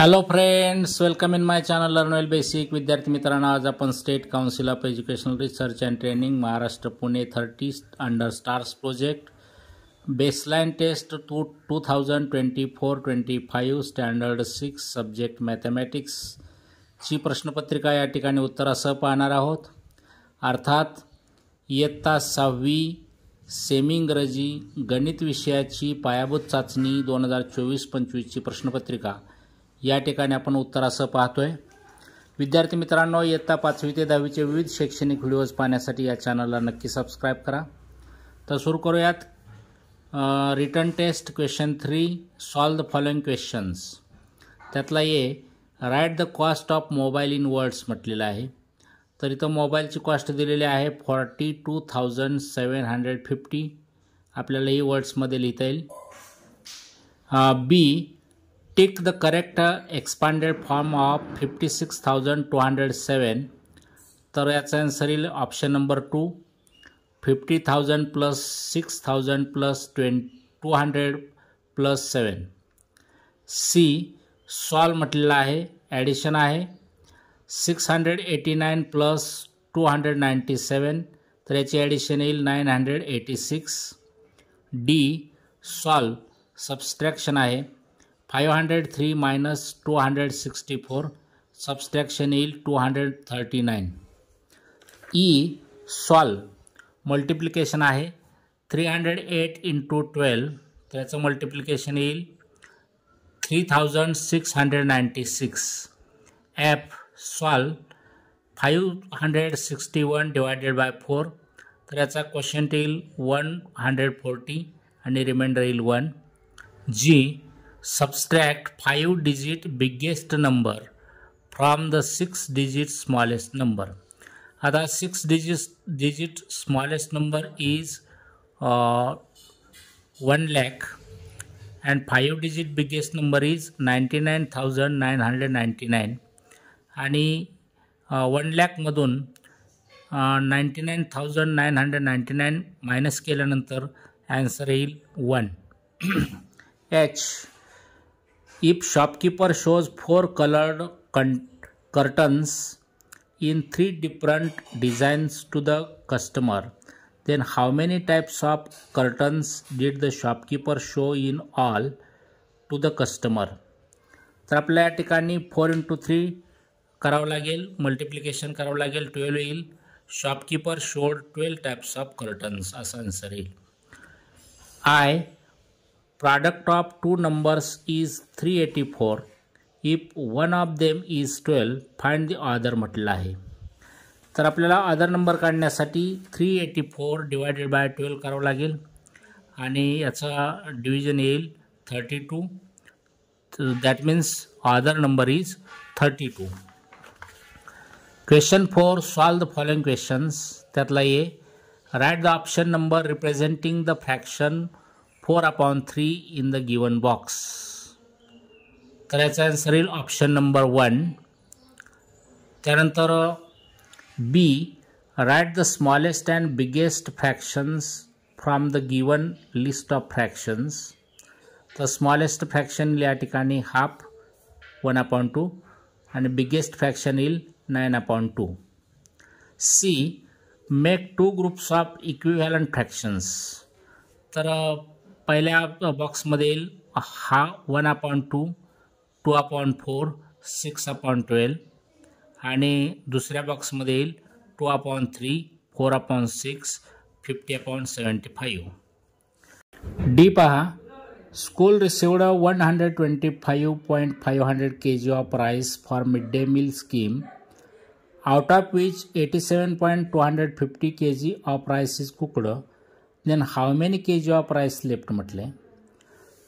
Hello friends, welcome in my channel learn well basic. विद्यार्थी मित्रांनो, आज आपण state council of educational research and training Maharashtra Pune 30 under stars project baseline test 2024-25 standard 6 subject mathematics ची प्रश्नपत्रिका या ठिकाणी उत्तरासह पाहणार आहोत. अर्थात इयत्ता 6वी सेमी इंग्रजी गणित विषयाची पायाभूत चाचणी 2024-25 ची प्रश्नपत्रिका या ठिकाणी आपण उत्तरासह पाहतोय. विद्यार्थी मित्रांनो, इयत्ता 5वी ते 10वीचे विविध शैक्षणिक व्हिडिओज पाहण्यासाठी या चॅनलला नक्की सबस्क्राइब करा. तर सुरू करूयात. Written test question 3, solve the following questions. त्यातला write the cost of mobile in words म्हटलेलं आहे. तर इथं मोबाईलची कॉस्ट दिलेली आहे 42,750. आपल्याला ही वर्ड्समध्ये लिहिता येईल. B, tick the correct expanded form of 56,207. तर याचा आन्सर येईल option number 2, 50,000 plus 6,000 plus 200 plus 7. C, solve म्हटलेला आहे, ॲडिशन आहे 689 प्लस 297. तर याची ॲडिशन येईल 986. डी, सॉल्व सबस्ट्रॅक्शन आहे 503 मायनस 264. सबस्ट्रॅक्शन येईल 239. ई, सॉल्व मल्टिप्लिकेशन आहे 308 इंटू 12. त्याचं मल्टिप्लिकेशन येईल 3696. F, solve 561 divided by 4. तर याचा क्वेश्चन येईल 140 आणि रिमाइंडर येईल 1. G, subtract 5 digit biggest number from the 6 digit smallest number. आता 6 digit smallest number is 1 lakh and 5 digit biggest number is 99,999. आणि 1 lakh मधून 99,999 मायनस केल्यानंतर आन्सर येईल 1. H, if shopkeeper shows 4 colored curtains in 3 different designs to the customer, then how many types of curtains did the shopkeeper show in all to the customer? तर आपल्या या ठिकाणी 4 into 3 करावं लागेल, multiplication करावं लागेल, 12 येईल. Shopkeeper showed 12 types of curtains असा आन्सर येईल. I, product of two numbers is 384. if one of them is 12, find the other म्हटलं आहे. तर आपल्याला अदर नंबर काढण्यासाठी 384 डिवायडेड बाय 12 करावं लागेल आणि याचा डिव्हिजन येईल 32. That means other number is 32. Question 4, solve the following questions. त्यातला write the option number representing the fraction 4/3 in the given box. तर याचा आन्सर येईल ऑप्शन नंबर 1. त्यानंतर B, write the smallest and biggest fractions from the given list of fractions. तर smallest fraction या ठिकाणी half 1/2 आणि biggest fraction येईल 9/2. C, make 2 groups of equivalent fractions. तर पहिल्या बॉक्समध्ये येईल हा 1/2, 2/4, 6/12 आणि दुसऱ्या बॉक्समध्ये येईल 2/3, 4/6, 50/75. डी पहा, school received 125.500 kg of rice for mid day meal scheme, out of which 87.250 kg of rice is cooked. Then how many kg of rice left म्हटले.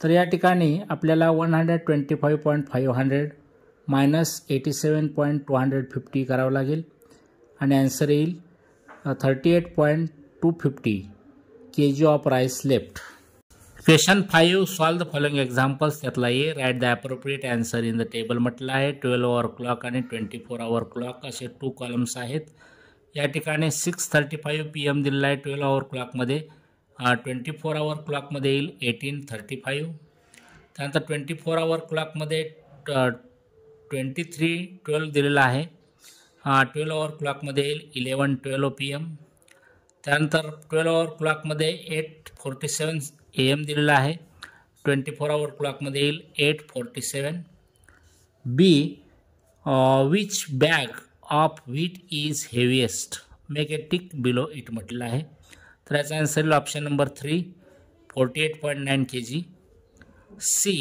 तर या ठिकाणी आपल्याला 125.500 मायनस 87.250 करावं लागेल आणि आन्सर येईल 38.250 kg of rice left. Question 5, solve the following examples. त्यातला write the appropriate answer in the table म्हटलं आहे. 12 hour क्लॉक आणि 24 hour क्लॉक असे 2 कॉलम्स आहेत. या ठिकाणी 6:35 PM दिलेला आहे 12 hour क्लॉकमध्ये. 24 hour क्लॉकमध्ये येईल 18:35. त्यानंतर 24 hour क्लॉकमध्ये 23:12 दिलेला आहे. 12 आवर क्लॉकमध्ये येईल 11:12 PM. त्यानंतर 12 आवर क्लॉकमध्ये 8:47 AM दिलेला आहे. 24 आवर क्लॉकमध्ये येईल 8:47. B. Which bag of wheat is heaviest? Make a tick below it म्हटलेलं आहे. तर याचा आन्सर येईल option number 3 48.9 kg. C.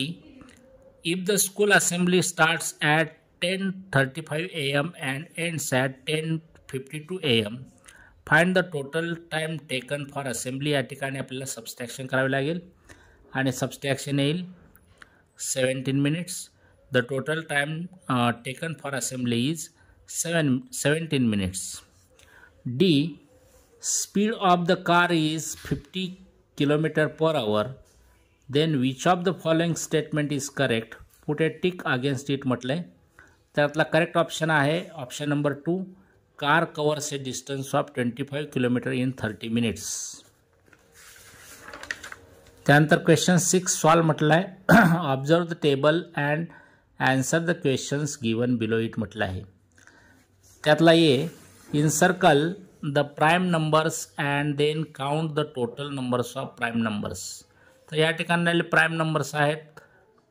If the school assembly starts at 10:35 AM and ends at 10:52 AM, find the total time taken for assembly. या ठिकाणी आपल्याला subtraction करावे लागेल आणि सबस्ट्रॅक्शन येईल 17 minutes. The total time taken for assembly is 17 minutes. D. Speed of the car is 50 km/h. Then which of the following statement is correct? Put a tick against it म्हटलं आहे. त्यातला correct option आहे option number 2. Car covers a distance of 25 km in 30 minutes. त्यानंतर question 6 solve म्हटलं आहे. Observe the table and answer the questions given below it म्हटलं आहे. त्यातला A encircle the prime numbers and then count the total numbers of prime numbers. तर या ठिकाणी prime numbers आहेत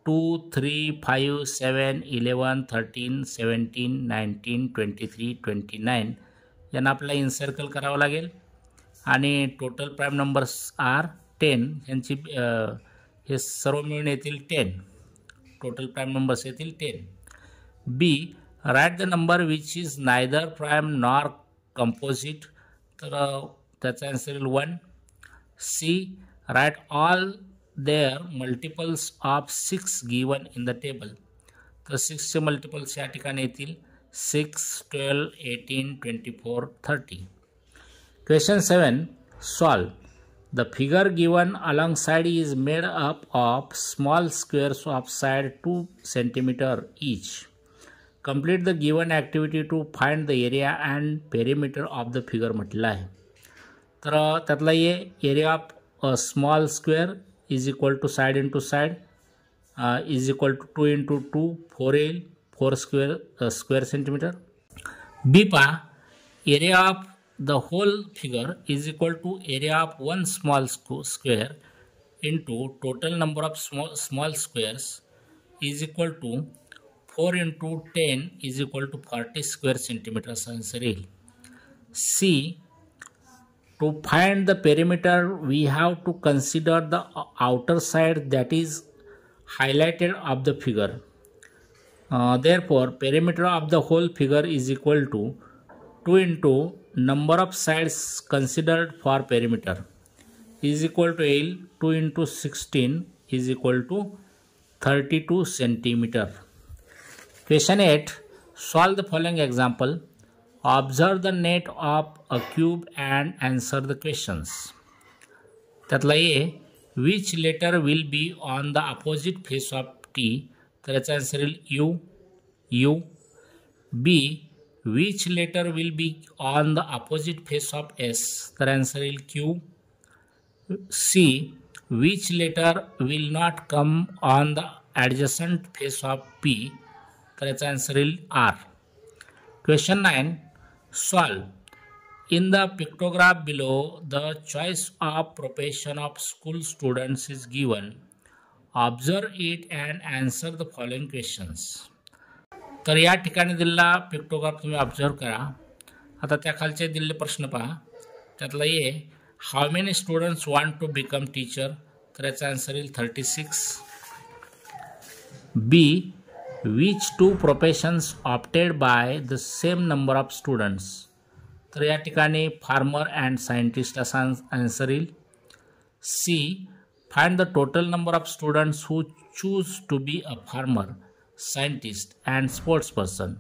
2, 3, 5, 7, 11, 13, 17, 19, 23, 29. यांना आपल्याला इनसर्कल करावं लागेल आणि टोटल प्राईम नंबर्स आर 10. यांची हे सर्व मिळून येतील 10. टोटल प्राईम नंबर्स येतील 10. B. Write the number which is neither prime nor composite. तर त्याचा आन्सर येईल 1. C. Write all their multiples of 6 given in the table. तर 6चे मल्टिपल्स या ठिकाणी येतील 6, 12, 18, 24, 30. Question 7 solve. The figure given alongside is made up of small squares of side 2 cm each. Complete the given activity to find the area and perimeter of the figure म्हटलं आहे. तर त्यातला A area of a small square is equal to side into side is equal to 2 into 2 4 येईल 4 square centimetre. B पहा area of the whole figure is equal to area of one small square into total number of small squares is equal to 4 into 10 is equal to 40 square centimeters. Answer is C. To find the perimeter we have to consider the outer side that is highlighted of the figure. Therefore perimeter of the whole figure is equal to 2 into number of sides considered for perimeter is equal to 2 into 16 is equal to 32 centimeter. Question 8 solve the following example. Observe the net of a cube and answer the questions. त्यातला ये which letter will be on the opposite face of T. तर याचा answer येईल U. B. Which letter will be on the opposite face of S? The answer is Q. C. Which letter will not come on the adjacent face of P? The answer is R. Question 9. Solve. In the pictograph below, the choice of profession of school students is given. Observe it and answer the following questions. तर या ठिकाणी दिलेला pictograph तुम्ही observe करा. आता त्या खालचे दिलेले प्रश्न पहा. त्यातला ये how many students want to become teacher. तर याचा आन्सर येईल 36. B. Which 2 professions opted by the same number of students. तर या ठिकाणी फार्मर अँड सायंटिस्ट असा आन्सर येईल. C. Find the total number of students who choose to be a farmer, scientist and sports person.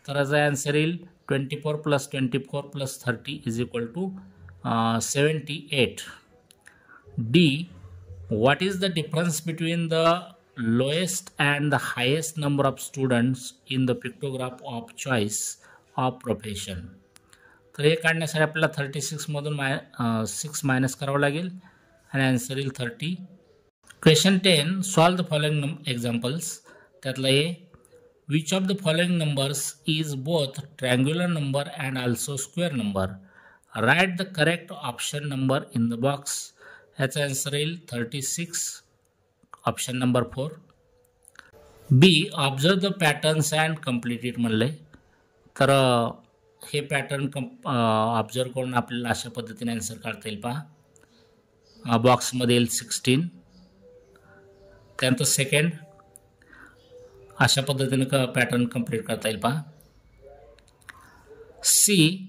तर याचा answer येईल 24 + 24 + 30 is equal to 78. D. What is the difference between the lowest and the highest number of students in the pictograph of choice of profession. तर हे काढण्यासाठी आपल्याला 36मधून 6 minus करावं लागेल आणि आन्सर येईल 30. Question 10 solve the following examples. त्यातलं हे Which of the following numbers is both triangular number and also square number? Write the correct option number in the box. याचा आन्सर येईल 36, option number 4. B, observe the patterns and complete it म्हणले. तर हे pattern observe करून आपल्याला अशा पद्धतीने answer काढता येईल. पहा बॉक्समध्ये येईल 16. त्यानंतर सेकंड अशा पद्धतीने पॅटर्न कंप्लीट करता येईल. पहा C,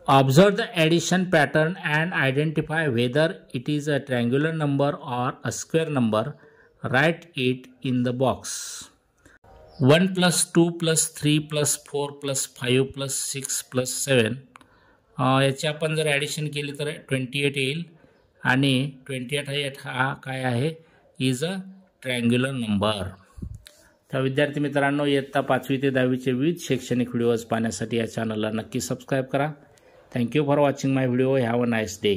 observe the addition pattern and identify whether it is a triangular number or a square number. Write it in the box. 1 + 2 + 3 + 4 + 5 + 6 + 7 याची आपण जर ॲडिशन केली तर 28 येईल. आणि 28 हा काय आहे, इज अ ट्रायंग्युलर नंबर. तर विद्यार्थी मित्रांनो, इयत्ता 5वी ते 10वीचे विविध शैक्षणिक व्हिडिओज पाहण्यासाठी या चॅनलला नक्की सबस्क्राईब करा. Thank you for watching my video. Have a nice day.